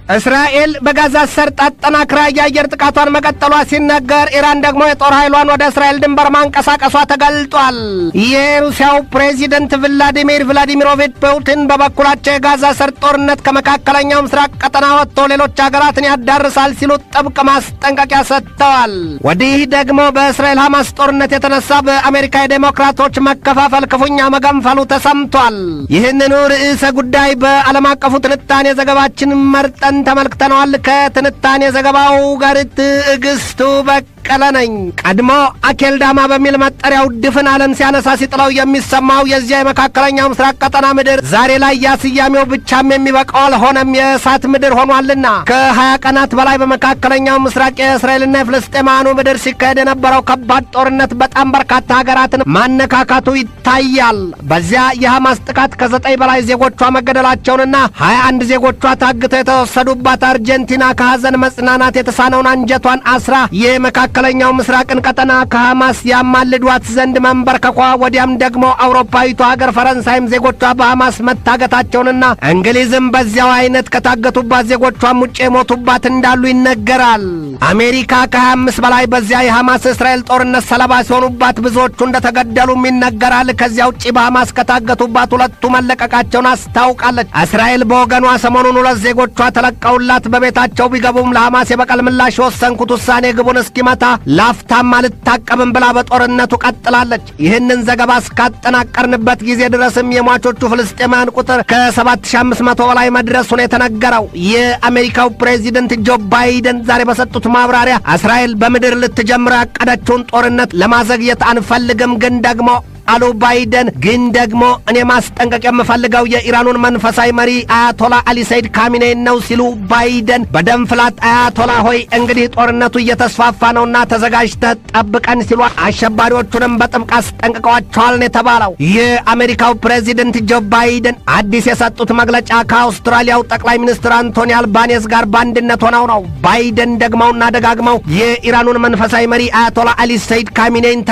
እስራኤል በጋዛ ሰርጥ አጠናክራ የአየር ጥቃቷን መቀጠሏ ሲነገር ኢራን ደግሞ የጦር ኃይሏን ወደ እስራኤል ድንበር ማንቀሳቀሷ ተገልጧል። የሩሲያው ፕሬዚደንት ቭላዲሚር ቭላዲሚሮቪች ፑቲን በበኩላቸው የጋዛ ሰርጥ ጦርነት ከመካከለኛው ምስራቅ ቀጠና ወጥቶ ሌሎች ሀገራትን ያዳርሳል ሲሉ ጥብቅ ማስጠንቀቂያ ሰጥተዋል። ወዲህ ደግሞ በእስራኤል ሐማስ ጦርነት የተነሳ በአሜሪካ የዴሞክራቶች መከፋፈል ክፉኛ መገንፈሉ ተሰምቷል። ይህንኑ ርዕሰ ጉዳይ በዓለም አቀፉ ትንታኔ ዘገባችን መርጠን ተመልክተነዋል። ከትንታኔ ዘገባው ጋር ትዕግስቱ በቀለ ነኝ። ቀድሞ አኬልዳማ በሚል መጠሪያው ድፍን ዓለም ሲያነሳ ሲጥለው የሚሰማው የዚያ የመካከለኛው ምስራቅ ቀጠና ምድር ዛሬ ላይ ያ ስያሜው ብቻም የሚበቃው አልሆነም፣ የእሳት ምድር ሆኗልና። ከ20 ቀናት በላይ በመካከለኛው ምስራቅ የእስራኤልና የፍልስጤማውያኑ ምድር ሲካሄድ የነበረው ከባድ ጦርነት በጣም በርካታ ሀገራትን ማነካካቱ ይታያል። በዚያ የሐማስ ጥቃት ከ9 በላይ ዜጎቿ መገደላቸውንና 21 ዜጎቿ ታግተው የተወሰዱባት አርጀንቲና ከሐዘን መጽናናት የተሳነውን አንጀቷን አስራ የመካከለኛው ምስራቅን ቀጠና ከሐማስ ያማልዷት ዘንድ መንበርከኳ፣ ወዲያም ደግሞ አውሮፓዊቷ ሀገር ፈረንሳይም ዜጎቿ በሐማስ መታገታቸውንና እንግሊዝም በዚያው አይነት ከታገቱባት ዜጎቿም ውጭ የሞቱባት እንዳሉ ይነገራል። አሜሪካ ከ25 በላይ በዚያ የሐማስ እስራኤል ጦርነት ሰለባ ሲሆኑባት ብዙዎቹ እንደተገደሉም ይነገራል። ከዚያ ውጭ በሐማስ ከታገቱባት ሁለቱ መለቀቃቸውን አስታውቃለች። እስራኤል በወገኗ ሰሞኑን 2 ዜጎቿ ተለቀውላት በቤታቸው ቢገቡም ለሐማስ የበቀል ምላሽ የወሰንኩት ውሳኔ ግቡን እስኪመታ ላፍታም አልታቀብም ብላ በጦርነቱ ቀጥላለች። ይህንን ዘገባ እስካጠናቀርንበት ጊዜ ድረስም የሟቾቹ ፍልስጤማውያን ቁጥር ከ7500 በላይ መድረሱን የተነገረው የአሜሪካው ፕሬዚደንት ጆ ባይደን ዛሬ በሰጡት ማብራሪያ እስራኤል በምድር ልትጀምረው ያቀደችውን ጦርነት ለማዘግየት አንፈልግም፣ ግን ደግሞ አሉ ባይደን፣ ግን ደግሞ እኔ ማስጠንቀቅ የምፈልገው የኢራኑን መንፈሳዊ መሪ አያቶላ አሊ ሰይድ ካሚኔን ነው ሲሉ ባይደን በደም ፍላት አያቶላ ሆይ እንግዲህ ጦርነቱ እየተስፋፋ ነውና ተዘጋጅተህ ጠብቀን ሲሉ አሸባሪዎቹንም በጥብቅ አስጠንቅቀዋቸዋል ነው የተባለው። የአሜሪካው ፕሬዚደንት ጆ ባይደን አዲስ የሰጡት መግለጫ ከአውስትራሊያው ጠቅላይ ሚኒስትር አንቶኒ አልባኔዝ ጋር በአንድነት ሆነው ነው። ባይደን ደግመውና ደጋግመው የኢራኑን መንፈሳዊ መሪ አያቶላ አሊ ሰይድ ካሚኔን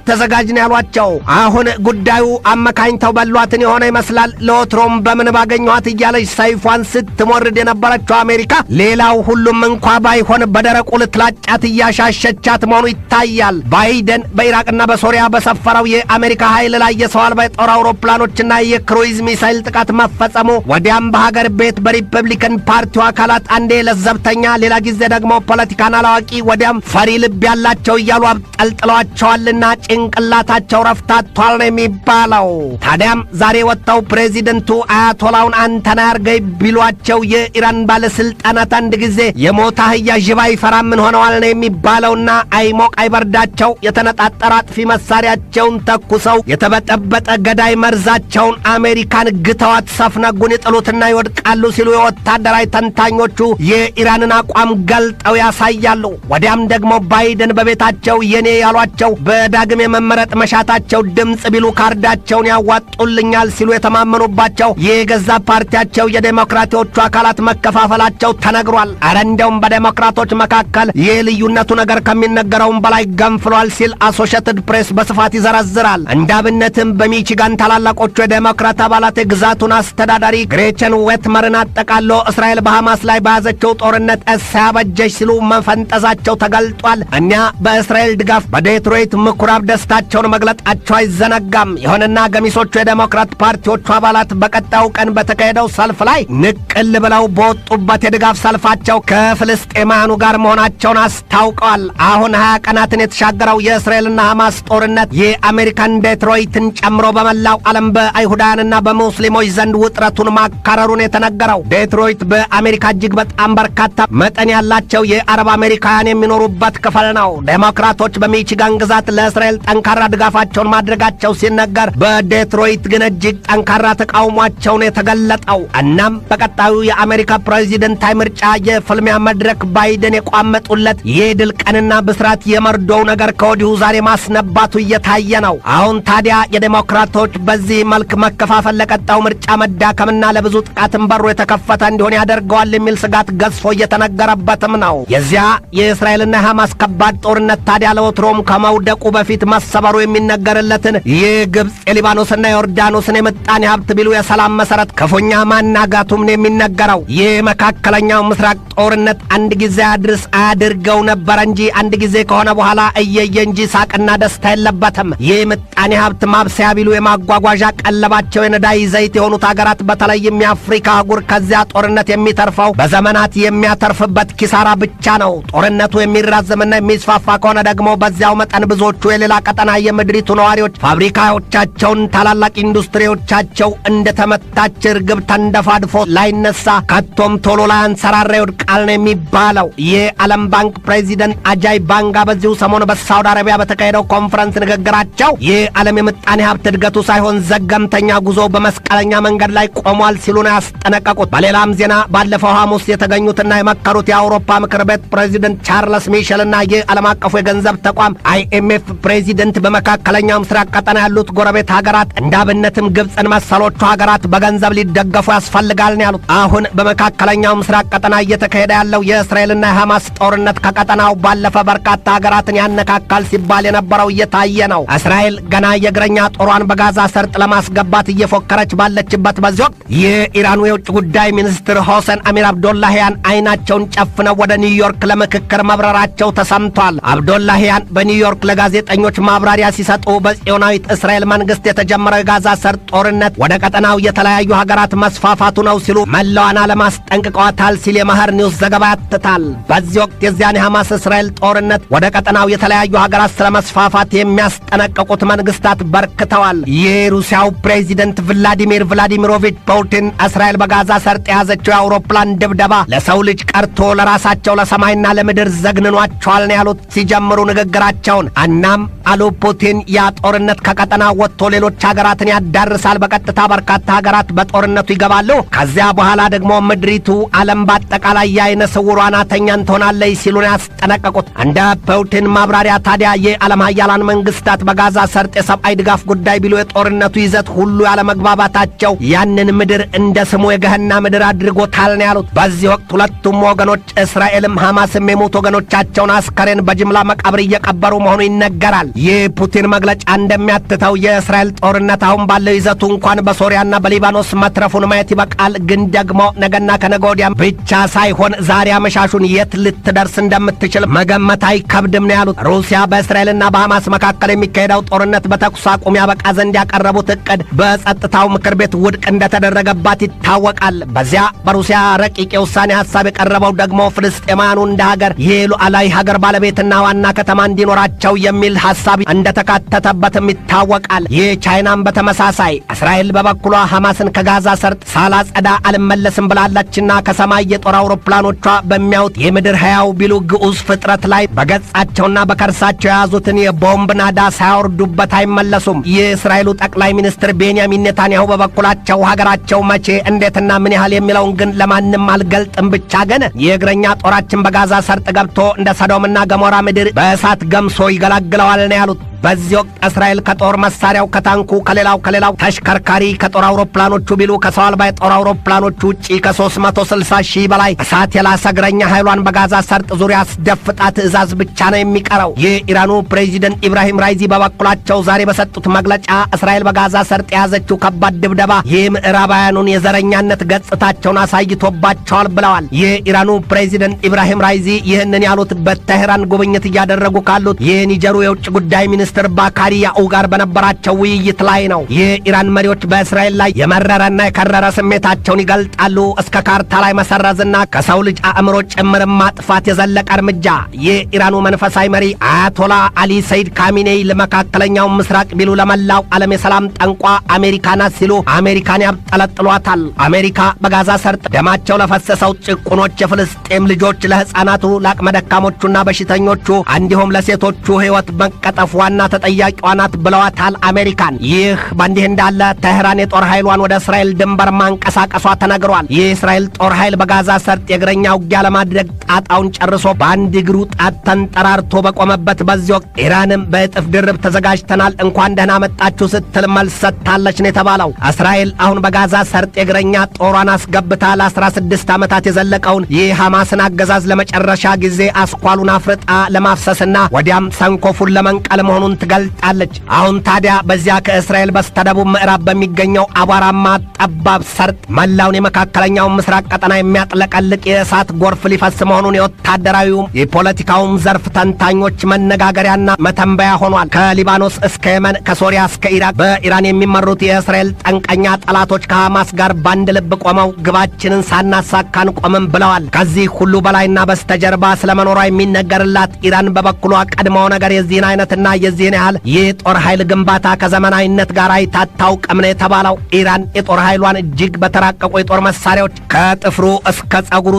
ተዘጋጅ ነው ቸው አሁን ጉዳዩ አመካኝተው በሏትን የሆነ ይመስላል። ለወትሮም በምን ባገኘኋት እያለች ሰይፏን ስትሞርድ የነበረችው አሜሪካ ሌላው ሁሉም እንኳ ባይሆን በደረቁ ልትላጫት እያሻሸቻት መሆኑ ይታያል። ባይደን በኢራቅና በሶሪያ በሰፈረው የአሜሪካ ኃይል ላይ የሰው አልባ የጦር አውሮፕላኖችና የክሩይዝ ሚሳይል ጥቃት መፈጸሙ፣ ወዲያም በሀገር ቤት በሪፐብሊካን ፓርቲው አካላት አንዴ ለዘብተኛ ሌላ ጊዜ ደግሞ ፖለቲካን አላዋቂ ወዲያም ፈሪ ልብ ያላቸው እያሉ አብጠልጥለዋቸዋልና ጭንቅላታ ቸው ረፍታቷል ነው የሚባለው። ታዲያም ዛሬ ወጣው ፕሬዚደንቱ አያቶላውን አንተና ያርገይ ቢሏቸው የኢራን ባለስልጣናት አንድ ጊዜ የሞታ አህያ ጅባ ይፈራ ምን ሆነዋል ነው የሚባለውና አይሞቅ አይበርዳቸው የተነጣጠረ አጥፊ መሳሪያቸውን ተኩሰው የተበጠበጠ ገዳይ መርዛቸውን አሜሪካን ግተዋት ሰፍነጉን ይጥሉትና ይወድቃሉ ሲሉ የወታደራዊ ተንታኞቹ የኢራንን አቋም ገልጠው ያሳያሉ። ወዲያም ደግሞ ባይደን በቤታቸው የኔ ያሏቸው በዳግም የመመረጥ መሻታቸው ድምጽ ቢሉ ካርዳቸውን ያዋጡልኛል ሲሉ የተማመኑባቸው የገዛ ፓርቲያቸው የዴሞክራቶቹ አካላት መከፋፈላቸው ተነግሯል። አረ እንደውም በዴሞክራቶች መካከል የልዩነቱ ነገር ከሚነገረውም በላይ ገንፍሏል ሲል አሶሺየትድ ፕሬስ በስፋት ይዘረዝራል። እንዳብነትም በሚቺጋን ታላላቆቹ የዴሞክራት አባላት የግዛቱን አስተዳዳሪ ግሬቸን ዌትመርን አጠቃሎ እስራኤል በሐማስ ላይ በያዘችው ጦርነት እሳያበጀች ሲሉ መፈንጠዛቸው ተገልጧል። እኛ በእስራኤል ድጋፍ በዴትሮይት ምኩራብ ደስታቸውን መግለጣቸው አይዘነጋም። ይሁንና ገሚሶቹ የዴሞክራት ፓርቲዎቹ አባላት በቀጣዩ ቀን በተካሄደው ሰልፍ ላይ ንቅል ብለው በወጡበት የድጋፍ ሰልፋቸው ከፍልስጤማውያኑ ጋር መሆናቸውን አስታውቀዋል። አሁን 20 ቀናትን የተሻገረው የእስራኤልና ሐማስ ጦርነት የአሜሪካን ዴትሮይትን ጨምሮ በመላው ዓለም በአይሁዳውያንና በሙስሊሞች ዘንድ ውጥረቱን ማካረሩን የተነገረው። ዴትሮይት በአሜሪካ እጅግ በጣም በርካታ መጠን ያላቸው የአረብ አሜሪካውያን የሚኖሩበት ክፍል ነው። ዴሞክራቶች በሚቺጋን ግዛት ለእስራኤል ጠንካራ ድጋፋቸውን ማድረጋቸው ሲነገር፣ በዴትሮይት ግን እጅግ ጠንካራ ተቃውሟቸውን የተገለጠው። እናም በቀጣዩ የአሜሪካ ፕሬዚደንታዊ ምርጫ የፍልሚያ መድረክ ባይደን የቋመጡለት የድል ቀንና ብስራት የመርዶው ነገር ከወዲሁ ዛሬ ማስነባቱ እየታየ ነው። አሁን ታዲያ የዴሞክራቶች በዚህ መልክ መከፋፈል ለቀጣዩ ምርጫ መዳከምና ለብዙ ጥቃትን በሩ የተከፈተ እንዲሆን ያደርገዋል የሚል ስጋት ገዝፎ እየተነገረበትም ነው። የዚያ የእስራኤልና የሐማስ ከባድ ጦርነት ታዲያ ለወትሮም ከመውደቁ በፊት መሰበሩ የሚነገርለትን የግብጽ የሊባኖስና የዮርዳኖስን የምጣኔ ሀብት ቢሉ የሰላም መሰረት ክፉኛ ማናጋቱም ነው የሚነገረው። የመካከለኛው ምስራቅ ጦርነት አንድ ጊዜ አድርስ አድርገው ነበር እንጂ አንድ ጊዜ ከሆነ በኋላ እየየ እንጂ ሳቅና ደስታ የለበትም። የምጣኔ ሀብት ማብሰያ ቢሉ የማጓጓዣ ቀለባቸው የነዳይ ዘይት የሆኑት ሀገራት በተለይም የአፍሪካ አህጉር ከዚያ ጦርነት የሚተርፈው በዘመናት የሚያተርፍበት ኪሳራ ብቻ ነው። ጦርነቱ የሚራዘምና የሚስፋፋ ከሆነ ደግሞ በዚያው መጠን ብዙዎቹ የሌላ ቀጠና የምድሪቱ ነዋሪዎች ፋብሪካዎቻቸውን፣ ታላላቅ ኢንዱስትሪዎቻቸው እንደተመታች እርግብ ተንደፋድፎ ላይነሳ ከቶም ቶሎ ላያንሰራራ ይወድቃል ነው የሚባለው። የዓለም ባንክ ፕሬዚደንት አጃይ ባንጋ በዚሁ ሰሞን በሳውዲ አረቢያ በተካሄደው ኮንፈረንስ ንግግራቸው የዓለም የምጣኔ ሀብት እድገቱ ሳይሆን ዘገምተኛ ጉዞ በመስቀለኛ መንገድ ላይ ቆሟል ሲሉ ነው ያስጠነቀቁት። በሌላም ዜና ባለፈው ሐሙስ የተገኙትና የመከሩት የአውሮፓ ምክር ቤት ፕሬዚደንት ቻርልስ ሚሼልና የዓለም አቀፉ የገንዘብ ተቋም አይኤምኤፍ ፕሬዚደንት በመካከለኛው ምስራቅ ቀጠና ያሉት ጎረቤት ሀገራት እንዳብነትም ግብፅን መሰሎቹ ሀገራት በገንዘብ ሊደገፉ ያስፈልጋል ነው ያሉት። አሁን በመካከለኛው ምስራቅ ቀጠና እየተካሄደ ያለው የእስራኤልና የሐማስ ጦርነት ከቀጠናው ባለፈ በርካታ ሀገራትን ያነካካል ሲባል የነበረው እየታየ ነው። እስራኤል ገና የእግረኛ ጦሯን በጋዛ ሰርጥ ለማስገባት እየፎከረች ባለችበት በዚህ ወቅት የኢራኑ የውጭ ጉዳይ ሚኒስትር ሆሰን አሚር አብዶላሂያን አይናቸውን ጨፍነው ወደ ኒውዮርክ ለምክክር መብረራቸው ተሰምቷል። አብዶላሂያን በኒውዮርክ ለጋዜጠኞች ማብራሪያ ሲሰጡ በጽዮናዊት እስራኤል መንግስት የተጀመረው የጋዛ ሰርጥ ጦርነት ወደ ቀጠናው የተለያዩ ሀገራት መስፋፋቱ ነው ሲሉ መላዋን ዓለም አስጠንቅቀዋታል ሲል የመኸር ኒውስ ዘገባ ያትታል። በዚህ ወቅት የዚያን የሐማስ እስራኤል ጦርነት ወደ ቀጠናው የተለያዩ ሀገራት ስለመስፋፋት የሚያስጠነቅቁት መንግስታት በርክተዋል። የሩሲያው ፕሬዚደንት ቭላዲሚር ቭላዲሚሮቪች ፑቲን እስራኤል በጋዛ ሰርጥ የያዘችው የአውሮፕላን ድብደባ ለሰው ልጅ ቀርቶ ለራሳቸው ለሰማይና ለምድር ዘግንኗቸዋል ነው ያሉት ሲጀምሩ ንግግራቸውን። እናም አሉ ፑቲን ያ ጦርነት ከቀጠና ወጥቶ ሌሎች ሀገራትን ያዳርሳል። በቀጥታ በርካታ ሀገራት በጦርነቱ ይገባሉ። ከዚያ በኋላ ደግሞ ምድሪቱ ዓለም በአጠቃላይ የዓይነ ስውሯ ናተኛን ትሆናለች ሲሉ ነው ያስጠነቀቁት። እንደ ፑቲን ማብራሪያ ታዲያ የዓለም ሀያላን መንግስታት በጋዛ ሰርጥ የሰብአዊ ድጋፍ ጉዳይ ቢሉ የጦርነቱ ይዘት ሁሉ ያለመግባባታቸው ያንን ምድር እንደ ስሙ የገህና ምድር አድርጎታል ነው ያሉት። በዚህ ወቅት ሁለቱም ወገኖች እስራኤልም ሐማስም የሞቱ ወገኖቻቸውን አስከሬን በጅምላ መቃብር እየቀበሩ መሆኑ ይነገራል። የፑቲን መግለጫ እንደሚያትተው የእስራኤል ጦርነት አሁን ባለው ይዘቱ እንኳን በሶሪያና በሊባኖስ መትረፉን ማየት ይበቃል። ግን ደግሞ ነገና ከነገ ወዲያም ብቻ ሳይሆን ዛሬ አመሻሹን የት ልትደርስ እንደምትችል መገመት አይከብድም ነው ያሉት። ሩሲያ በእስራኤልና በሐማስ መካከል የሚካሄደው ጦርነት በተኩስ አቁም ያበቃ ዘንድ ያቀረቡት እቅድ በጸጥታው ምክር ቤት ውድቅ እንደተደረገባት ይታወቃል። በዚያ በሩሲያ ረቂቅ የውሳኔ ሐሳብ የቀረበው ደግሞ ፍልስጤማውያኑ እንደ ሀገር የሉዓላዊ ሀገር ባለቤትና ዋና ከተማ እንዲኖራቸው የሚል ሐሳብ እንደተካተተበትም ይታወቃል። የቻይናም በተመሳሳይ እስራኤል በበኩሏ ሐማስን ከጋዛ ሰርጥ ሳላጸዳ አልመለስም ብላለችና ከሰማይ የጦር አውሮፕላኖቿ በሚያዩት የምድር ሕያው ቢሉ ግዑዝ ፍጥረት ላይ በገጻቸውና በከርሳቸው የያዙትን የቦምብ ናዳ ሳያወርዱበት አይመለሱም። የእስራኤሉ ጠቅላይ ሚኒስትር ቤንያሚን ኔታንያሁ በበኩላቸው ሀገራቸው መቼ እንዴትና ምን ያህል የሚለውን ግን ለማንም አልገልጥም፣ ብቻ ግን የእግረኛ ጦራችን በጋዛ ሰርጥ ገብቶ እንደ ሰዶምና ገሞራ ምድር በእሳት ገምሶ ይገላግለዋል ነው ያሉት። በዚህ ወቅት እስራኤል ከጦር መሳሪያው ከታንኩ ከሌላው ተሽከርካሪ ከጦር አውሮፕላኖቹ ቢሉ ከሰው አልባ የጦር አውሮፕላኖቹ ውጪ ከ360 ሺህ በላይ እሳት የላሰ እግረኛ ኃይሏን በጋዛ ሰርጥ ዙሪያ አስደፍጣ ትዕዛዝ ብቻ ነው የሚቀረው። የኢራኑ ፕሬዚደንት ኢብራሂም ራይዚ በበኩላቸው ዛሬ በሰጡት መግለጫ እስራኤል በጋዛ ሰርጥ የያዘችው ከባድ ድብደባ የምዕራባውያኑን የዘረኛነት ገጽታቸውን አሳይቶባቸዋል ብለዋል። የኢራኑ ፕሬዚደንት ኢብራሂም ራይዚ ይህንን ያሉት በቴህራን ጉብኝት እያደረጉ ካሉት የኒጀሩ የውጭ ጉዳይ ሚኒስትር ባካሪ ያኡ ጋር በነበራቸው ውይይት ላይ ነው። የኢራን መሪዎች በእስራኤል ላይ የመረረና የከረረ ስሜታቸውን ይገልጣሉ። እስከ ካርታ ላይ መሰረዝና ከሰው ልጅ አእምሮ ጭምር ማጥፋት የዘለቀ እርምጃ። የኢራኑ መንፈሳዊ መሪ አያቶላ አሊ ሰይድ ካሚኔይ ለመካከለኛው ምስራቅ ቢሉ ለመላው ዓለም የሰላም ጠንቋ አሜሪካ ናት ሲሉ አሜሪካን ያብጠለጥሏታል። አሜሪካ በጋዛ ሰርጥ ደማቸው ለፈሰሰው ጭቁኖች የፍልስጤም ልጆች፣ ለሕፃናቱ፣ ለአቅመ ደካሞቹና በሽተኞቹ እንዲሁም ለሴቶቹ ሕይወት መቀጠፍ ዋና ተጠያቂዋ ናት ብለዋታል አሜሪካን። ይህ በእንዲህ እንዳለ ቴህራን የጦር ኃይሏን ወደ እስራኤል ድንበር ማንቀሳቀሷ ተነግሯል። የእስራኤል ጦር ኃይል በጋዛ ሰርጥ የእግረኛ ውጊያ ለማድረግ ጣጣውን ጨርሶ በአንድ እግሩ ጣት ተንጠራርቶ በቆመበት በዚህ ወቅት ኢራንም በእጥፍ ድርብ ተዘጋጅተናል እንኳን ደህና መጣችሁ ስትል መልስ ሰጥታለች ነው የተባለው። እስራኤል አሁን በጋዛ ሰርጥ የእግረኛ ጦሯን አስገብታ ለ16 ዓመታት የዘለቀውን የሐማስን አገዛዝ ለመጨረሻ ጊዜ አስኳሉን አፍርጣ ለማፍሰስና ወዲያም ሰንኮፉን ለመንቀል መሆኑ መሆኑን ትገልጣለች። አሁን ታዲያ በዚያ ከእስራኤል በስተደቡብ ምዕራብ በሚገኘው አቧራማ ጠባብ ሰርጥ መላውን የመካከለኛውን ምስራቅ ቀጠና የሚያጥለቀልቅ የእሳት ጎርፍ ሊፈስ መሆኑን የወታደራዊውም የፖለቲካውም ዘርፍ ተንታኞች መነጋገሪያና መተንበያ ሆኗል። ከሊባኖስ እስከ የመን፣ ከሶሪያ እስከ ኢራቅ በኢራን የሚመሩት የእስራኤል ጠንቀኛ ጠላቶች ከሐማስ ጋር ባንድ ልብ ቆመው ግባችንን ሳናሳካን ቆምም ብለዋል። ከዚህ ሁሉ በላይና በስተጀርባ ስለመኖሯ የሚነገርላት ኢራን በበኩሏ ቀድሞው ነገር የዚህን አይነትና የዚህን ያህል የጦር ኃይል ግንባታ ከዘመናዊነት ጋር አይታታውቅም ነው የተባለው። ኢራን የጦር ኃይሏን እጅግ በተራቀቁ የጦር መሳሪያዎች ከጥፍሩ እስከ ጸጉሩ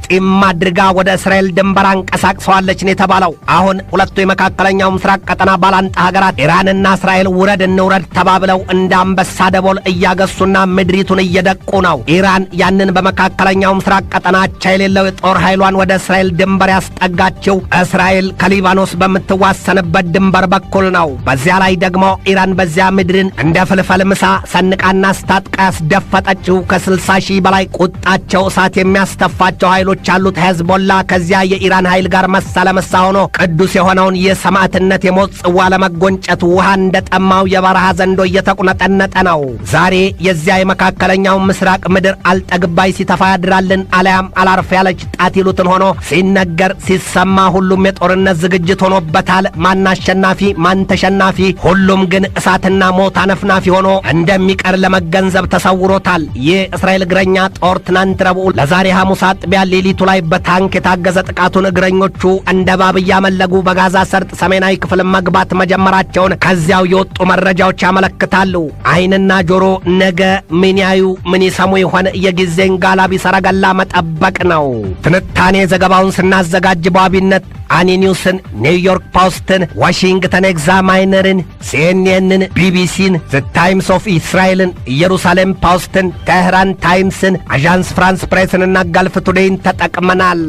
ጢም አድርጋ ወደ እስራኤል ድንበር አንቀሳቅሰዋለች ነው የተባለው። አሁን ሁለቱ የመካከለኛው ምስራቅ ቀጠና ባላንጣ ሀገራት ኢራንና እስራኤል ውረድ እንውረድ ተባብለው እንደ አንበሳ ደቦል እያገሱና ምድሪቱን እየደቁ ነው። ኢራን ያንን በመካከለኛው ምስራቅ ቀጠና አቻ የሌለው የጦር ኃይሏን ወደ እስራኤል ድንበር ያስጠጋችው እስራኤል ከሊባኖስ በምትዋሰንበት ድንበር በኩል ነው። በዚያ ላይ ደግሞ ኢራን በዚያ ምድርን እንደ ፍልፈል ምሳ ሰንቃና ስታጥቃ ያስደፈጠችው ከ60 ሺህ በላይ ቁጣቸው እሳት የሚያስተፋቸው ኃይሎች ያሉት ሄዝቦላ ከዚያ የኢራን ኃይል ጋር መሳ ለመሳ ሆኖ ቅዱስ የሆነውን የሰማዕትነት የሞት ጽዋ ለመጎንጨት ውሃ እንደጠማው የበረሃ ዘንዶ እየተቁነጠነጠ ነው። ዛሬ የዚያ የመካከለኛው ምስራቅ ምድር አልጠግባይ ሲተፋ ያድራልን አለያም አላርፍ ያለች ጣት ይሉትን ሆኖ ሲነገር ሲሰማ ሁሉም የጦርነት ዝግጅት ሆኖበታል። ማን አሸናፊ ማን ተሸናፊ፣ ሁሉም ግን እሳትና ሞት አነፍናፊ ሆኖ እንደሚቀር ለመገንዘብ ተሰውሮታል። የእስራኤል እግረኛ ጦር ትናንት ረቡዕ ለዛሬ ሐሙስ አጥቢያ ሌሊቱ ላይ በታንክ የታገዘ ጥቃቱን እግረኞቹ እንደ ባብ እያመለጉ በጋዛ ሰርጥ ሰሜናዊ ክፍል መግባት መጀመራቸውን ከዚያው የወጡ መረጃዎች ያመለክታሉ። ዓይንና ጆሮ ነገ ምን ያዩ ምን ይሰሙ ይሆን? የጊዜን ጋላቢ ሰረገላ መጠበቅ ነው። ትንታኔ ዘገባውን ስናዘጋጅ በዋቢነት አኒኒውስን፣ ኒውዮርክ ፖስትን፣ ዋሽንግተን ኤግዛማይነርን፣ ሲኤንኤንን፣ ቢቢሲን፣ ዘ ታይምስ ኦፍ እስራኤልን፣ ኢየሩሳሌም ፖስትን፣ ቴህራን ታይምስን፣ አዣንስ ፍራንስ ፕሬስንና ገልፍ ቱዴይን ተጠቅመናል።